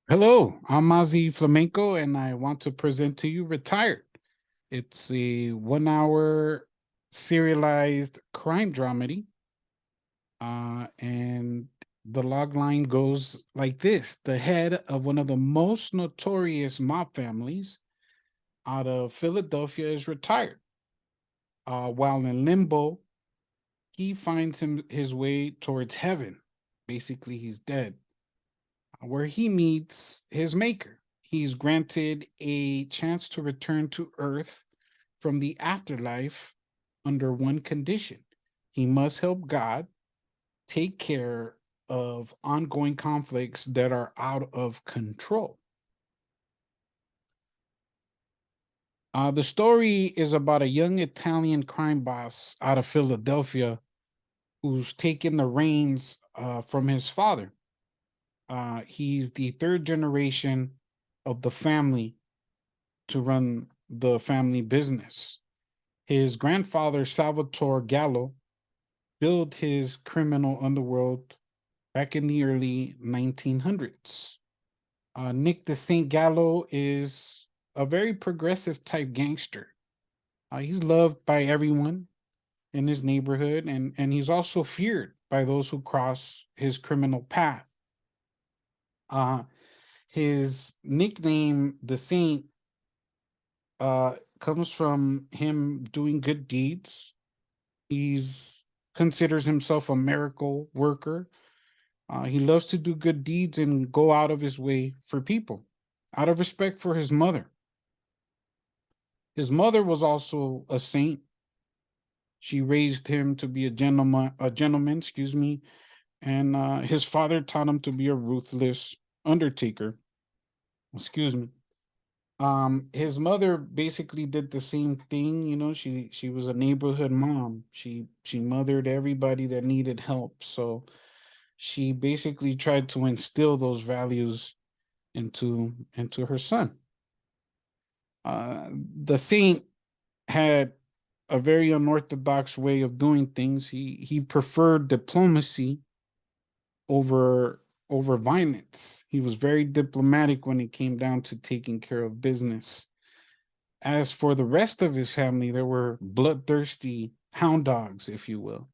Hello, I'm Ozzy Flamenco, and I want to present to you Retired. It's a 1 hour serialized crime dramedy. And the log line goes like this: the head of one of the most notorious mob families out of Philadelphia is retired. While in limbo, he finds his way towards heaven. Basically, he's dead, where he meets his maker. He's granted a chance to return to Earth from the afterlife under one condition: he must help God take care of ongoing conflicts that are out of control. The story is about a young Italian crime boss out of Philadelphia who's taken the reins from his father. He's the third generation of the family to run the family business. His grandfather, Salvatore Gallo, built his criminal underworld back in the early 1900s. Nick the St. Gallo is a very progressive type gangster. He's loved by everyone in his neighborhood, and he's also feared by those who cross his criminal path. Uh, his nickname, the Saint, comes from him doing good deeds. He's considers himself a miracle worker. He loves to do good deeds and go out of his way for people, out of respect for his mother. His mother was also a saint. She raised him to be a gentleman, excuse me, and his father taught him to be a ruthless undertaker. Excuse me. His mother basically did the same thing. She was a neighborhood mom. She mothered everybody that needed help. So she basically tried to instill those values into her son. The saint had a very unorthodox way of doing things. He preferred diplomacy over over violence. He was very diplomatic when it came down to taking care of business. As for the rest of his family, there were bloodthirsty hound dogs, if you will.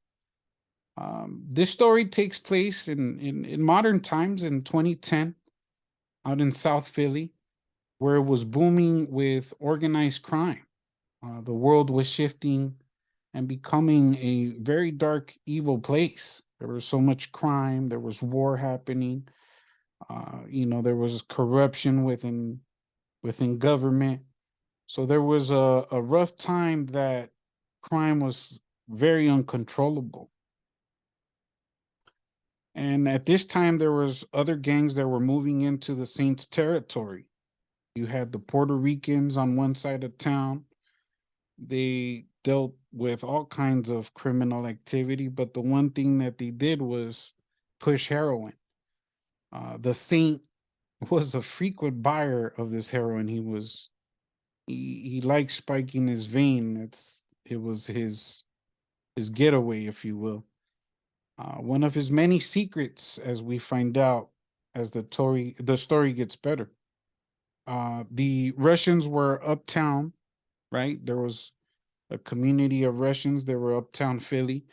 This story takes place in modern times in 2010 out in South Philly, where it was booming with organized crime. The world was shifting and becoming a very dark, evil place. There was so much crime, there was war happening. There was corruption within government. So there was a rough time that crime was very uncontrollable. And at this time, there was other gangs that were moving into the Saints territory. You had the Puerto Ricans on one side of town. They dealt with all kinds of criminal activity, but the one thing that they did was push heroin. The Saint was a frequent buyer of this heroin. He liked spiking his vein. It was his getaway, if you will. One of his many secrets, as we find out as the story gets better. The Russians were uptown, right? There was a community of Russians that were uptown Philly.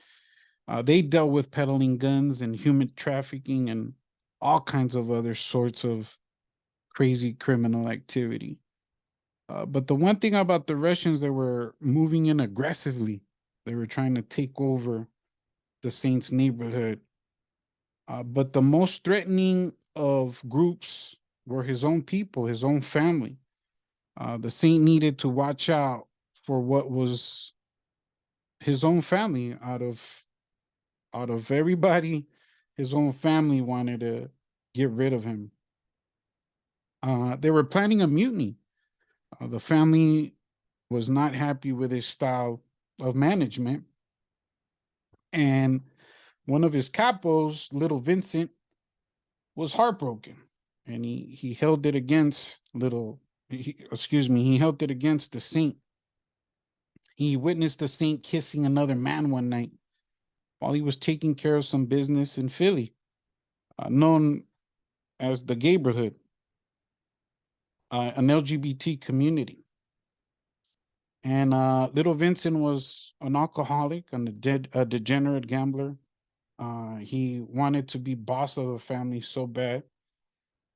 They dealt with peddling guns and human trafficking and all kinds of other sorts of crazy criminal activity. But the one thing about the Russians, they were moving in aggressively. They were trying to take over the Saints neighborhood. But the most threatening of groups were his own people, his own family. The Saint needed to watch out for what was his own family. Out of everybody, his own family wanted to get rid of him. They were planning a mutiny. The family was not happy with his style of management, and one of his capos, little Vincent, was heartbroken, and he held it against he held it against the Saint. He witnessed the Saint kissing another man one night while he was taking care of some business in Philly, known as the Gayborhood. an LGBT community. And little Vincent was an alcoholic and a degenerate gambler. He wanted to be boss of a family so bad,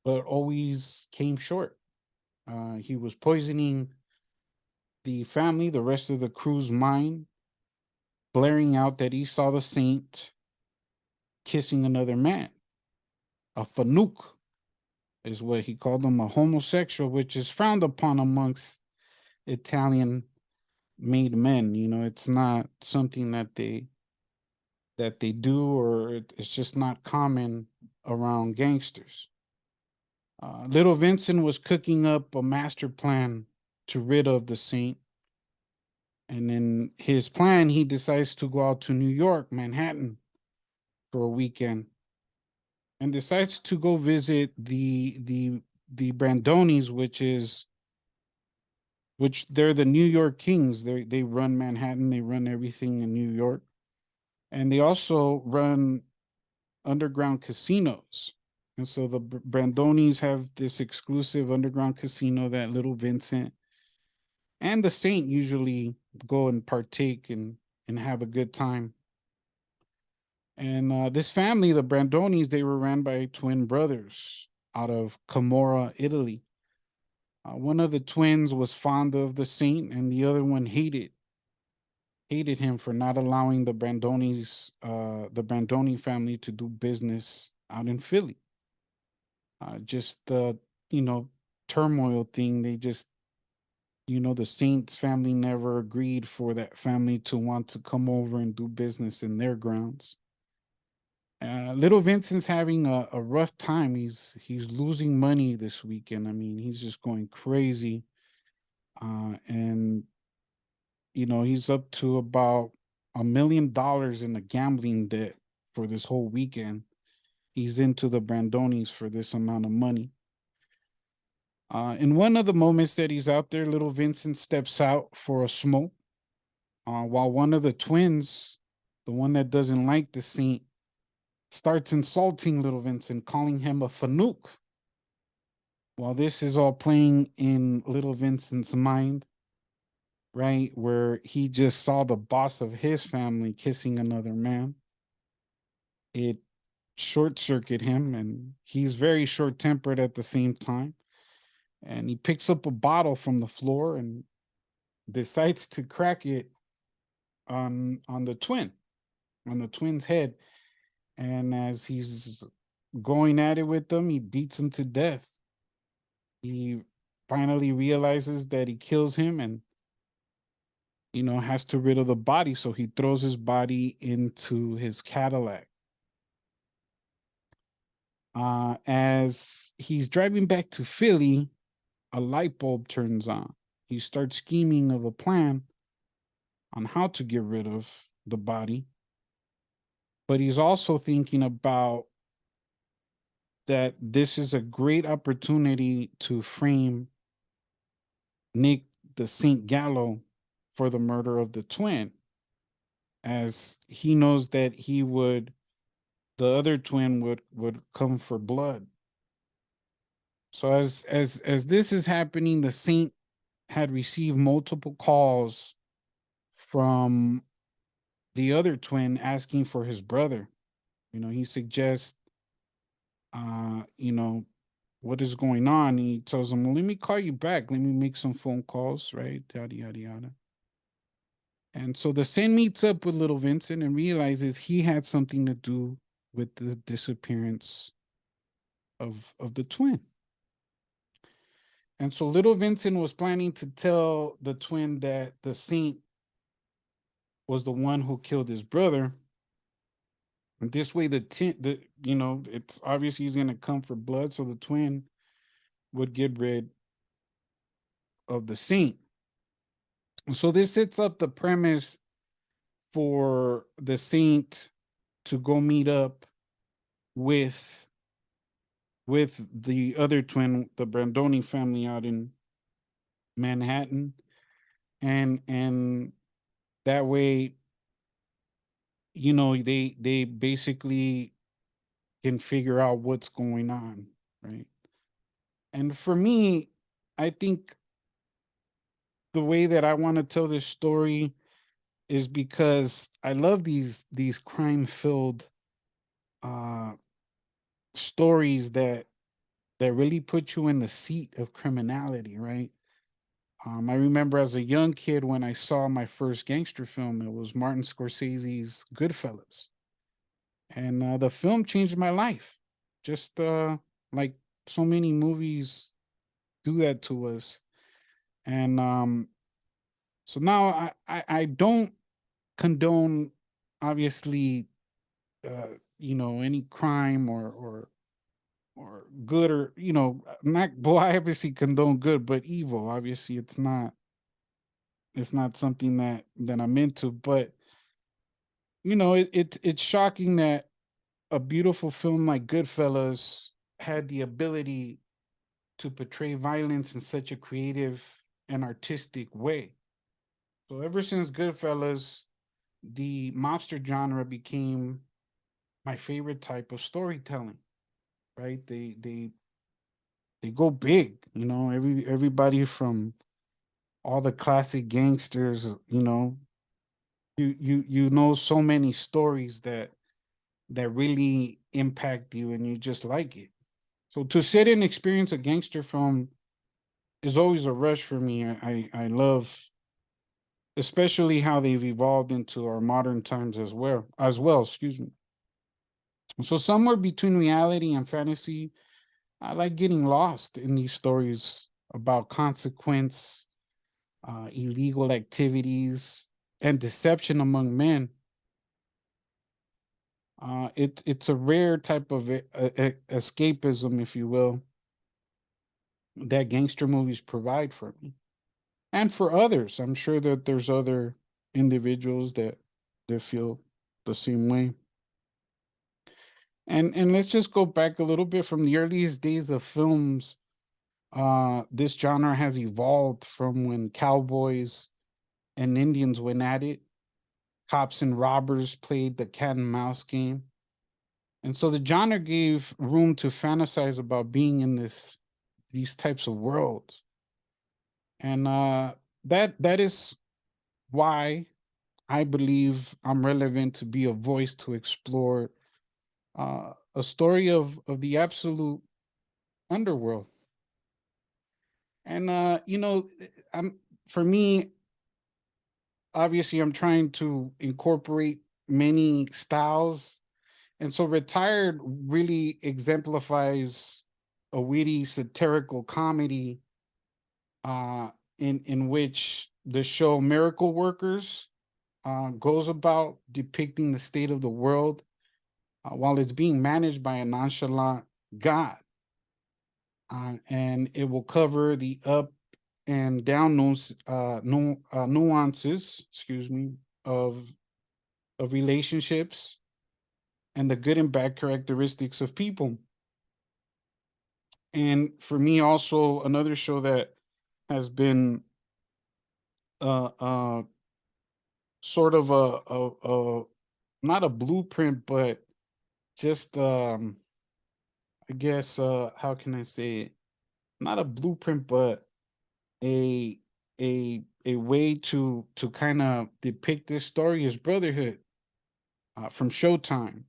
but always came short. He was poisoning the family, the rest of the crew's mind, blaring out that he saw the saint kissing another man. A fanook is what he called him, a homosexual, which is frowned upon amongst Italian made men. You know, it's not something that they do, or it's just not common around gangsters. Little Vincent was cooking up a master plan to rid of the saint. And in his plan, he decides to go out to New York, Manhattan, for a weekend, and decides to go visit the Brandonis, which they're the New York Kings. They run Manhattan, they run everything in New York, and they also run underground casinos. And so the Brandonis have this exclusive underground casino that little Vincent and the Saint usually go and partake and have a good time. And this family, the Brandonis, they were ran by twin brothers out of Camorra, Italy. One of the twins was fond of the Saint, and the other one hated him for not allowing the Brandoni family, to do business out in Philly. Just the you know turmoil thing. They just the Saints family never agreed for that family to want to come over and do business in their grounds. Little Vincent's having a rough time. He's losing money this weekend. I mean, he's just going crazy. And he's up to about $1 million in a gambling debt for this whole weekend. He's into the Brandonis for this amount of money. In one of the moments that he's out there, little Vincent steps out for a smoke, while one of the twins, the one that doesn't like the saint, starts insulting little Vincent, calling him a fanook. While this is all playing in little Vincent's mind, right, where he just saw the boss of his family kissing another man, it short circuited him, and he's very short tempered at the same time. And he picks up a bottle from the floor and decides to crack it on the twin's head. And as he's going at it with them, he beats him to death. He finally realizes that he kills him, and has to rid of the body, so he throws his body into his Cadillac. As he's driving back to Philly, a light bulb turns on. He starts scheming of a plan on how to get rid of the body, but he's also thinking about that this is a great opportunity to frame Nick the Saint Gallo for the murder of the twin, as he knows that the other twin would come for blood. So as this is happening, the Saint had received multiple calls from the other twin asking for his brother. He suggests, what is going on. He tells him, well, let me call you back. Let me make some phone calls, right? Yada, yada, yada. And so the Saint meets up with little Vincent and realizes he had something to do with the disappearance of the twin. And so little Vincent was planning to tell the twin that the Saint was the one who killed his brother. And this way, it's obvious he's going to come for blood, so the twin would get rid of the Saint. So this sets up the premise for the Saint to go meet up with the other twin, the Brandoni family out in Manhattan, and that way, they basically can figure out what's going on, right? And for me, I think the way that I want to tell this story is because I love these crime filled uh stories that really put you in the seat of criminality, right? I remember as a young kid when I saw my first gangster film, it was Martin Scorsese's Goodfellas. And the film changed my life. Just like so many movies do that to us. And so now I don't condone, obviously, any crime or good, or not. Well, I obviously condone good, but evil, obviously, it's not something that I'm into. But it's shocking that a beautiful film like Goodfellas had the ability to portray violence in such a creative and artistic way. So ever since Goodfellas, the mobster genre became my favorite type of storytelling. Right? They go big. Everybody from all the classic gangsters. You know so many stories that really impact you, and you just like it. So to sit and experience a gangster film is always a rush for me. I love, especially how they've evolved into our modern times as well. Excuse me. So somewhere between reality and fantasy, I like getting lost in these stories about consequence, illegal activities, and deception among men. It's a rare type of escapism, if you will, that gangster movies provide for me and for others. I'm sure that there's other individuals that feel the same way. And let's just go back a little bit from the earliest days of films. This genre has evolved from when cowboys and Indians went at it. Cops and robbers played the cat and mouse game. And so the genre gave room to fantasize about being in these types of worlds. And that is why I believe I'm relevant to be a voice to explore a story of the absolute underworld. And I'm for me, obviously, I'm trying to incorporate many styles, and so Retired really exemplifies a witty satirical comedy, uh, in which the show Miracle Workers goes about depicting the state of the world while it's being managed by a nonchalant God. And it will cover the up and down nuances, excuse me, of relationships and the good and bad characteristics of people. And for me, also another show that has been uh, uh, sort of a not a blueprint, but just I guess how can I say it? Not a blueprint, but a a way to kind of depict this story is Brotherhood from Showtime.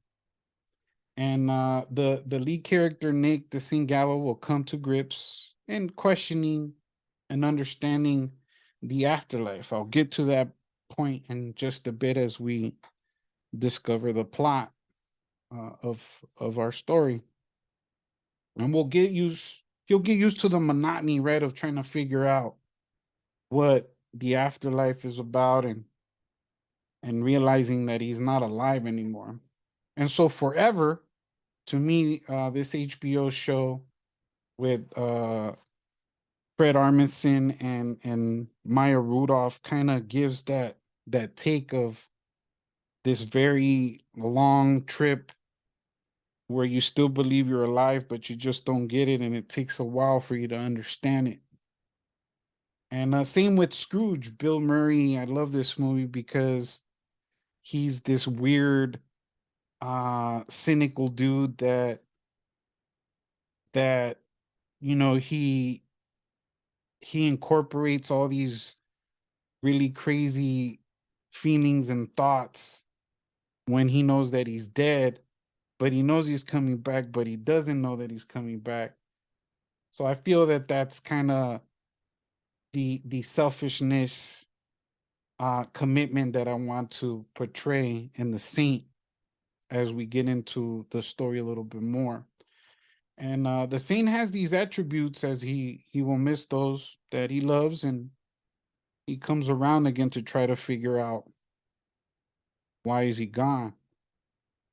And the lead character Nick the Gallo will come to grips and questioning and understanding the afterlife. I'll get to that point in just a bit as we discover the plot of our story, and we'll get used. He'll get used to the monotony, right, of trying to figure out what the afterlife is about, and realizing that he's not alive anymore. And so, Forever, to me, this HBO show with Fred Armisen and Maya Rudolph kind of gives that take of this very long trip where you still believe you're alive, but you just don't get it, and it takes a while for you to understand it. And same with Scrooge, Bill Murray. I love this movie because he's this weird, cynical dude that he he incorporates all these really crazy feelings and thoughts when he knows that he's dead, but he knows he's coming back, but he doesn't know that he's coming back. So I feel that that's kind of the selfishness commitment that I want to portray in the saint as we get into the story a little bit more. And the saint has these attributes as he will miss those that he loves, and he comes around again to try to figure out why is he gone.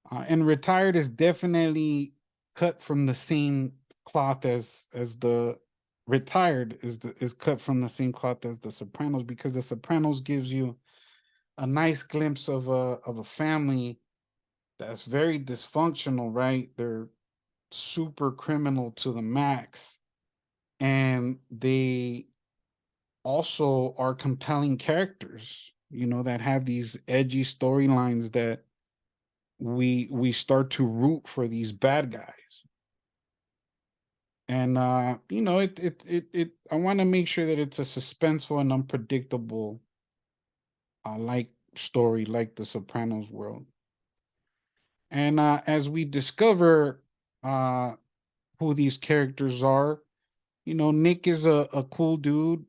And retired is definitely cut from the same cloth as the retired is cut from the same cloth as the Sopranos, because the Sopranos gives you a nice glimpse of a family that's very dysfunctional, right? They're super criminal to the max, and they also are compelling characters, that have these edgy storylines that we start to root for these bad guys. And it I want to make sure that it's a suspenseful and unpredictable like story, like the Sopranos world. And as we discover uh who these characters are, Nick is a cool dude,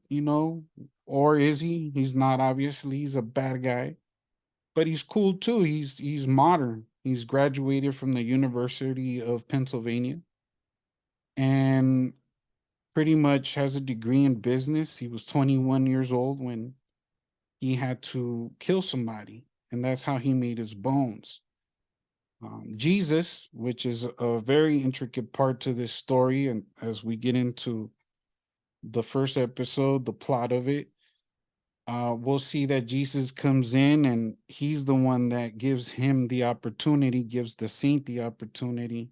or is he? He's not, obviously. He's a bad guy, but he's cool too. He's modern. He's graduated from the University of Pennsylvania and pretty much has a degree in business. He was 21 years old when he had to kill somebody, and that's how he made his bones. Jesus, which is a very intricate part to this story, and as we get into the first episode, the plot of it, we'll see that Jesus comes in and he's the one that gives him the opportunity, gives the saint the opportunity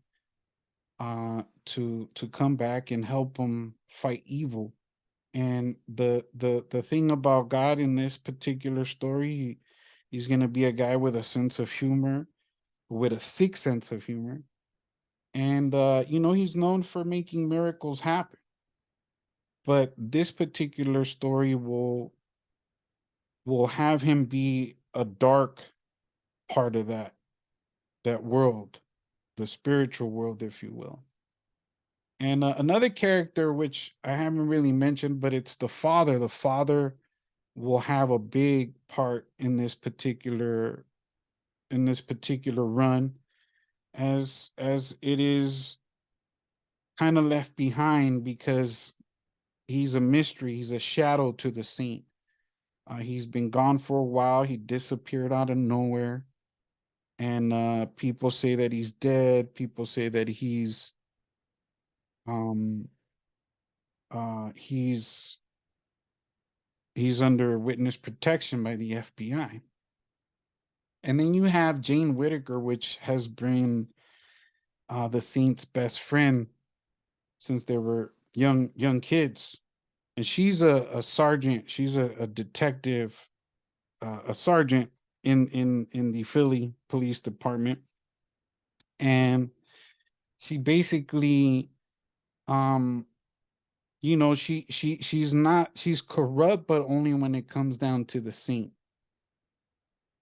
to come back and help him fight evil. And the thing about God in this particular story, he's gonna be a guy with a sense of humor, with a sick sense of humor, and he's known for making miracles happen. But this particular story will have him be a dark part of that world, the spiritual world, if you will. And another character which I haven't really mentioned, but it's the father. The father will have a big part in this particular run, as it is kind of left behind because he's a mystery. He's a shadow to the saint. He's been gone for a while. He disappeared out of nowhere, and people say that he's dead. People say that um he's under witness protection by the FBI. And then you have Jane Whittaker, which has been the saint's best friend since they were young kids, and she's a sergeant. She's a detective, a sergeant in the Philly Police Department, and she basically, um, she's corrupt, but only when it comes down to the saint.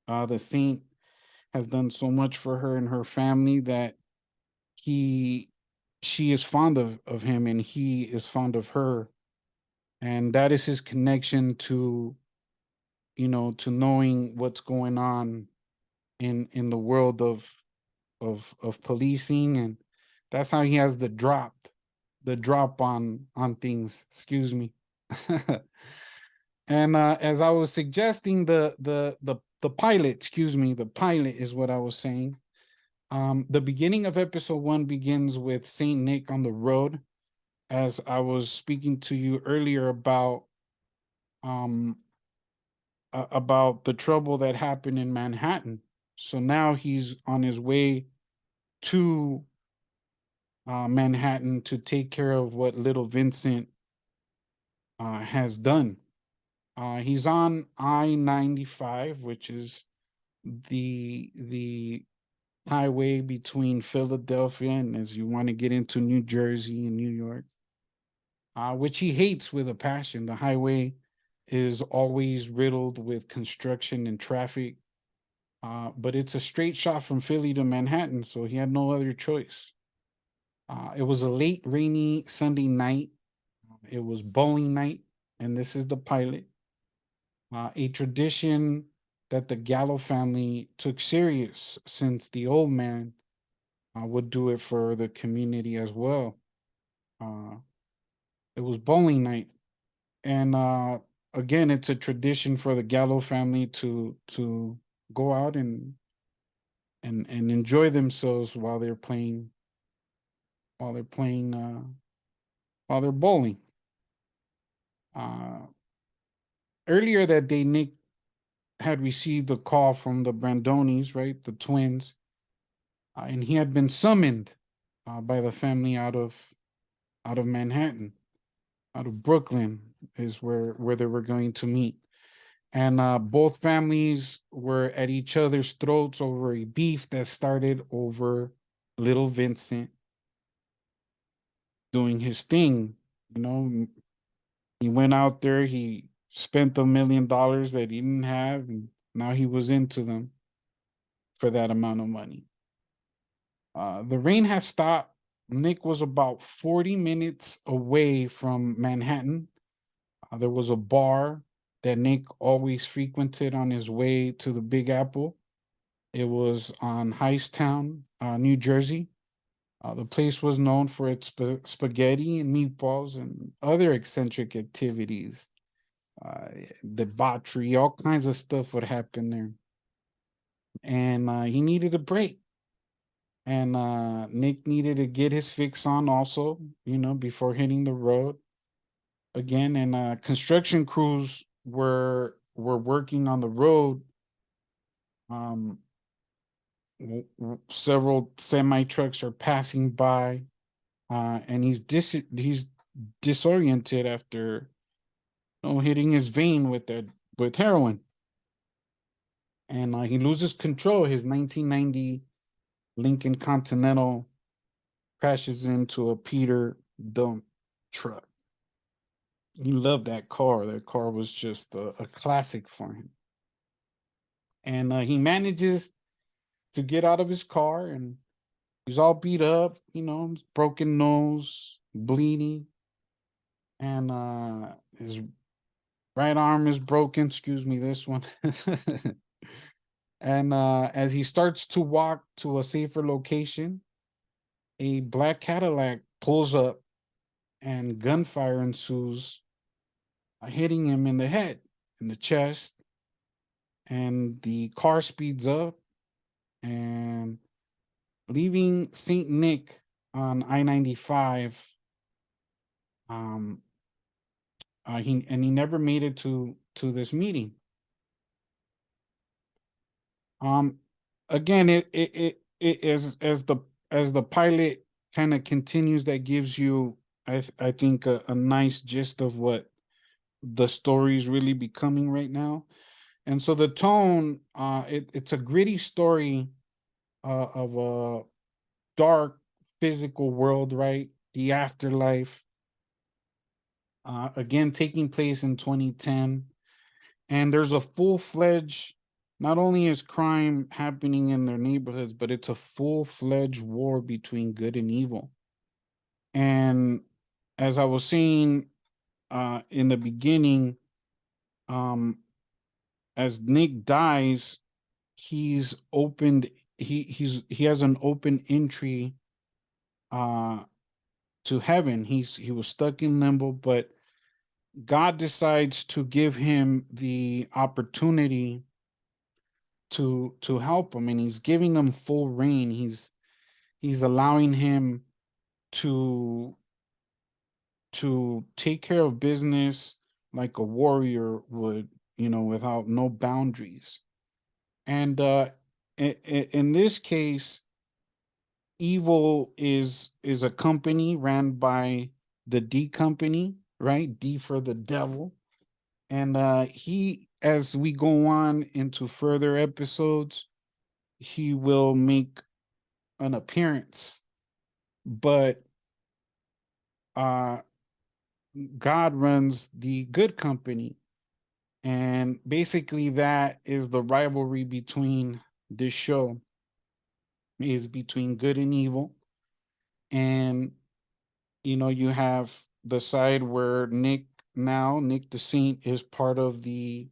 The saint has done so much for her and her family that he she is fond of him, and he is fond of her, and that is his connection to, to knowing what's going on in the world of policing. And that's how he has the drop on things, excuse me. And as I was suggesting, the pilot, excuse me, the pilot is what I was saying. The beginning of episode 1 begins with Saint Nick on the road, as I was speaking to you earlier um about the trouble that happened in Manhattan. So now he's on his way to Manhattan to take care of what little Vincent has done. He's on I-95, which is the highway between Philadelphia and as you want to get into New Jersey and New York. which he hates with a passion. The highway is always riddled with construction and traffic, but it's a straight shot from Philly to Manhattan, so he had no other choice. It was a late, rainy Sunday night. It was bowling night, and this is the pilot. A tradition that the Gallo family took serious since the old man would do it for the community as well. Uh, it was bowling night, and again, it's a tradition for the Gallo family to go out and enjoy themselves while they're playing while they're bowling. Uh, Earlier that day, Nick had received a call from the Brandonis, right, the twins, and he had been summoned by the family out of Manhattan, out of Brooklyn, is where they were going to meet. And both families were at each other's throats over a beef that started over little Vincent doing his thing. You know, he went out there, he spent $1 million that he didn't have, and now he was into them for that amount of money. The rain has stopped. Nick was about 40 minutes away from Manhattan. There was a bar that Nick always frequented on his way to the Big Apple. It was on Hightstown, New Jersey. The place was known for its spaghetti and meatballs and other eccentric activities. Uh, Debauchery, all kinds of stuff would happen there. And he needed a break. And Nick needed to get his fix on also, before hitting the road again. And construction crews were working on the road. Um, Several semi trucks are passing by, and he's disoriented after hitting his vein with heroin, and he loses control. His 1990 Lincoln Continental crashes into a Peter dump truck. He loved that car. That car was just a classic for him. And he manages to get out of his car, and he's all beat up, broken nose, bleeding, and his right arm is broken. Excuse me, this one. And as he starts to walk to a safer location, a black Cadillac pulls up and gunfire ensues, hitting him in the head, in the chest, and the car speeds up and leaving St. Nick on I-95. Um, he never made it to this meeting. Um, Again, it as the pilot kind of continues, that gives you, I think, a nice gist of what the story is really becoming right now. And so the tone, it's a gritty story of a dark physical world, right? The afterlife, again taking place in 2010, and there's a full-fledged, not only is crime happening in their neighborhoods, but it's a full-fledged war between good and evil. And as I was saying in the beginning, um as Nick dies, he's opened he has an open entry uh to heaven. He was stuck in limbo, but God decides to give him the opportunity to help him, and he's giving him full reign. He's allowing him to take care of business like a warrior would, without no boundaries. And in this case, evil is a company ran by the D company, right? D for the devil. And he, as we go on into further episodes, he will make an appearance. But uh God runs the good company. And basically that is the rivalry between this show, is between good and evil. And you have the side where Nick the Saint is part of the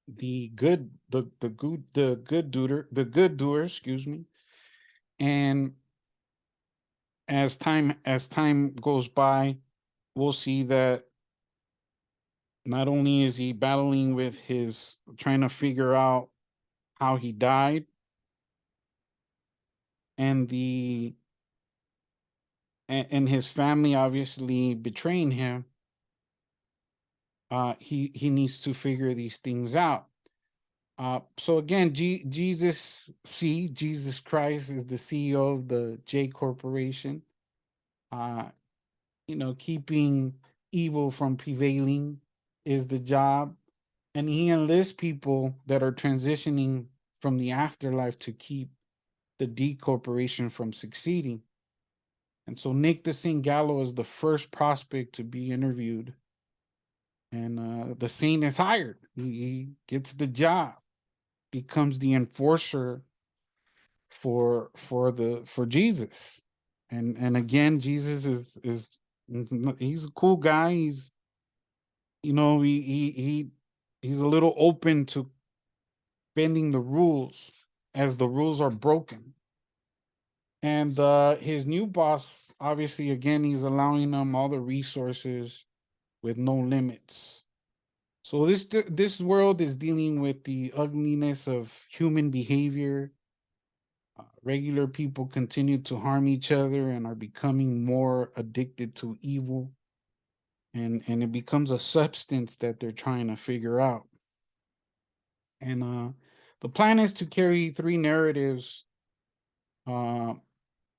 good doer, excuse me. And as time goes by, we'll see that not only is he battling with his trying to figure out how he died, and and his family obviously betraying him. He needs to figure these things out. So again, Jesus Christ is the CEO of the J Corporation. Uh, keeping evil from prevailing is the job, and he enlists people that are transitioning from the afterlife to keep the D Corporation from succeeding. And so Nick the Saint Gallo is the first prospect to be interviewed, and the Saint is hired. He gets the job, becomes the enforcer for Jesus. And again, Jesus is he's a cool guy. He's he's a little open to bending the rules as the rules are broken. And his new boss, obviously, again, he's allowing them all the resources with no limits. So this world is dealing with the ugliness of human behavior. Regular people continue to harm each other and are becoming more addicted to evil, and it becomes a substance that they're trying to figure out. And the plan is to carry three narratives uh,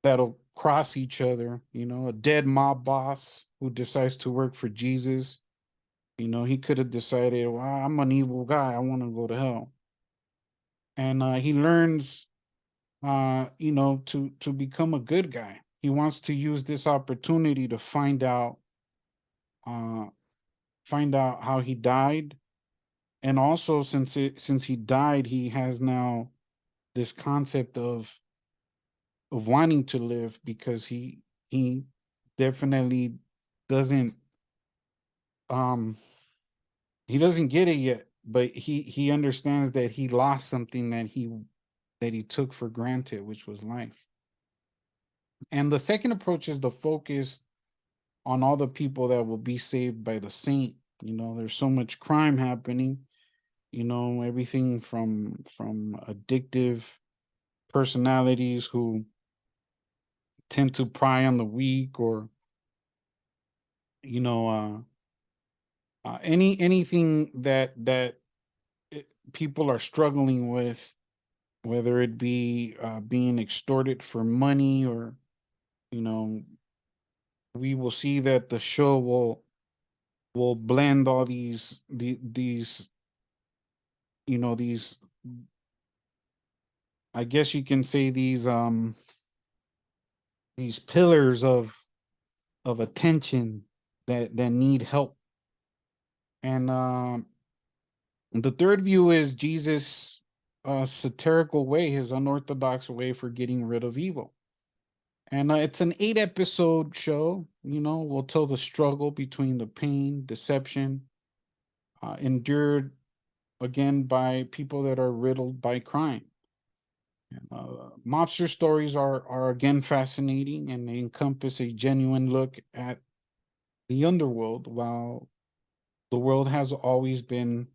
that'll cross each other. A dead mob boss who decides to work for Jesus. He could have decided, well, I'm an evil guy, I want to go to hell. And he learns to become a good guy. He wants to use this opportunity to uh find out how he died. And also, since he died, he has now this concept of wanting to live, because he definitely doesn't um he doesn't get it yet, but he understands that he lost something that he took for granted, which was life. And the second approach is the focus on all the people that will be saved by the Saint. There's so much crime happening, everything from addictive personalities who tend to pry on the weak, or you know anything that people are struggling with, whether it be being extorted for money, or you know we will see that the show will blend all these, I guess you can say, these pillars of attention that need help. And the third view is Jesus' satirical way, his unorthodox way for getting rid of evil. And it's an 8 episode show. We'll tell the struggle between the pain, deception, endured again by people that are riddled by crime. And, mobster stories are again fascinating, and they encompass a genuine look at the underworld, while the world has always been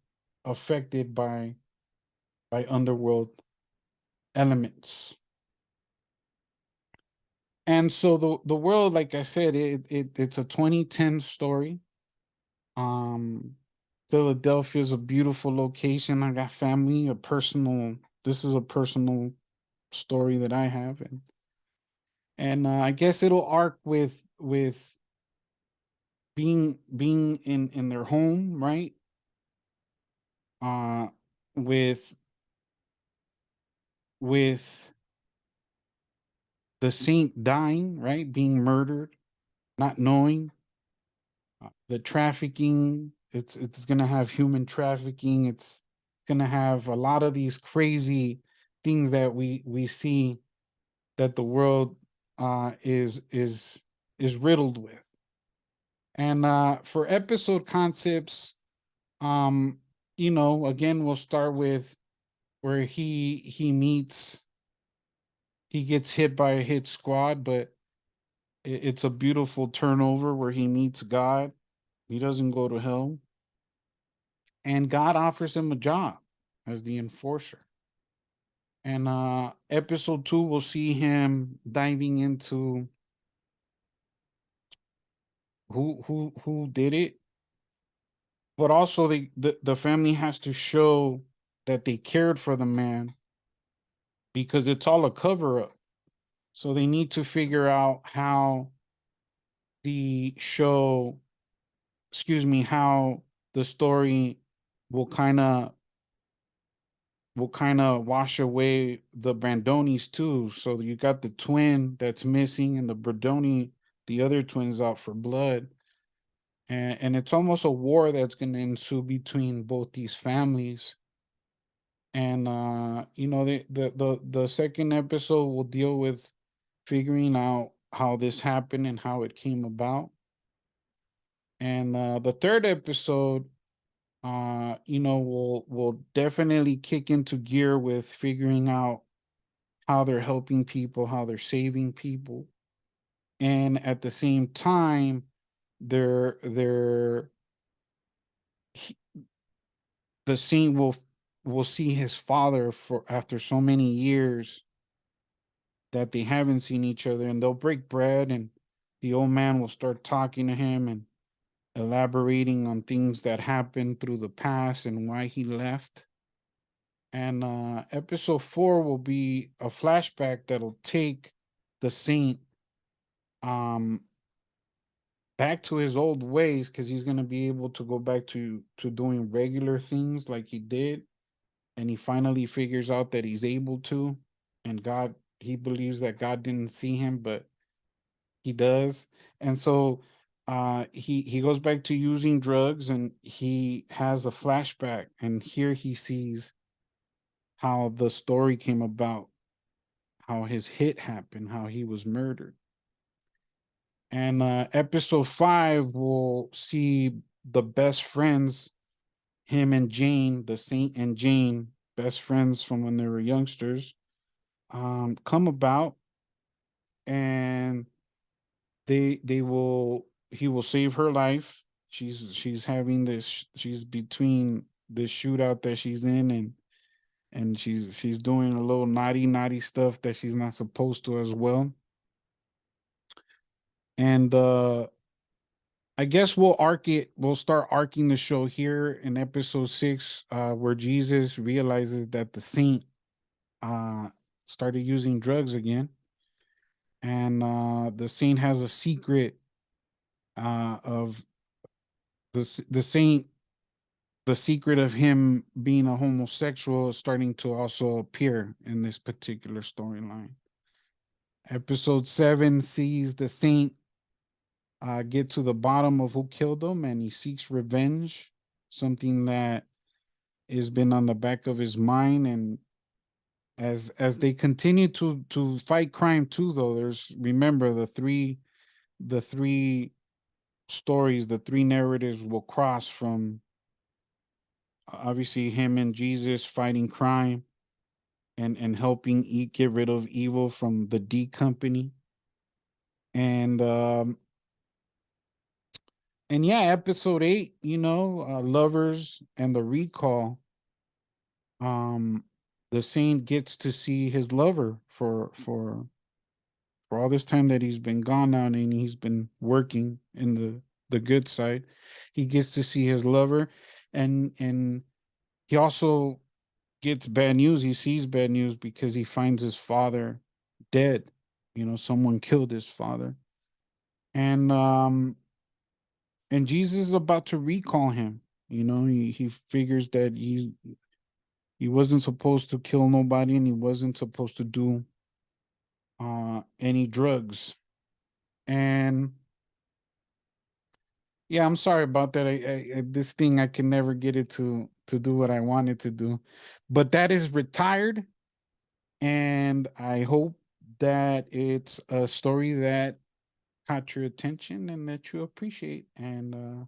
affected by underworld elements. And so the world, like I said, it's a 2010 story. Um, Philadelphia is a beautiful location. I got family, a personal. This is a personal story that I have, and I guess it'll arc with being in their home, right? Uh, with with the saint dying, right, being murdered, not knowing the trafficking. It's gonna have human trafficking. It's gonna have a lot of these crazy things that we see that the world is riddled with. And for episode concepts, um, again, we'll start with where he gets hit by a hit squad, but it's a beautiful turnover where he meets God. He doesn't go to hell, and God offers him a job as the enforcer. And episode 2, we'll see him diving into who did it, but also the family has to show that they cared for the man because it's all a cover up. So they need to figure out how the show, how the story will kind of wash away the Brandonis too. So you got the twin that's missing and the Brandoni, the other twins out for blood. And it's almost a war that's going to ensue between both these families. And the second episode will deal with figuring out how this happened and how it came about. And the third episode, will definitely kick into gear with figuring out how they're helping people, how they're saving people, and at the same time, they're he- the scene will see his father for after so many years that they haven't seen each other, and they'll break bread, and the old man will start talking to him and elaborating on things that happened through the past and why he left. And episode 4 will be a flashback that'll take the saint um back to his old ways, because he's going to be able to go back to doing regular things like he did, and he finally figures out that he's able to. And God, he believes that God didn't see him, but he does. And so he goes back to using drugs, and he has a flashback, and here he sees how the story came about, how his hit happened, how he was murdered. And episode 5 will see the best friends, him and Jane, the Saint and Jane, best friends from when they were youngsters, come about, and they will he will save her life. She's having this. She's between this shootout that she's in, and she's doing a little naughty stuff that she's not supposed to as well. And I guess we'll start arcing the show here in episode 6, where Jesus realizes that the saint uh started using drugs again. And the saint has a secret of the saint the secret of him being a homosexual is starting to also appear in this particular storyline. Episode 7 sees the saint get to the bottom of who killed him, and he seeks revenge, something that has been on the back of his mind. And as they continue to fight crime too, though, there's, remember, the three stories, the three narratives will cross from obviously him and Jesus fighting crime and helping get rid of evil from the D company. And yeah, episode 8, lovers and the recall. um the saint gets to see his lover for all this time that he's been gone now, and he's been working in the good side. He gets to see his lover, and he also gets bad news. He sees bad news because he finds his father dead. Someone killed his father. And Jesus is about to recall him. He figures that he wasn't supposed to kill nobody, and he wasn't supposed to do any drugs. And Yeah, I'm sorry about that. This thing I can never get it to do what I want it to do, but that is retired, and I hope that it's a story that caught your attention and that you appreciate. And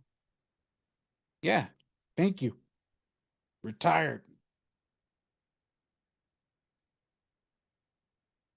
yeah, thank you. Retired.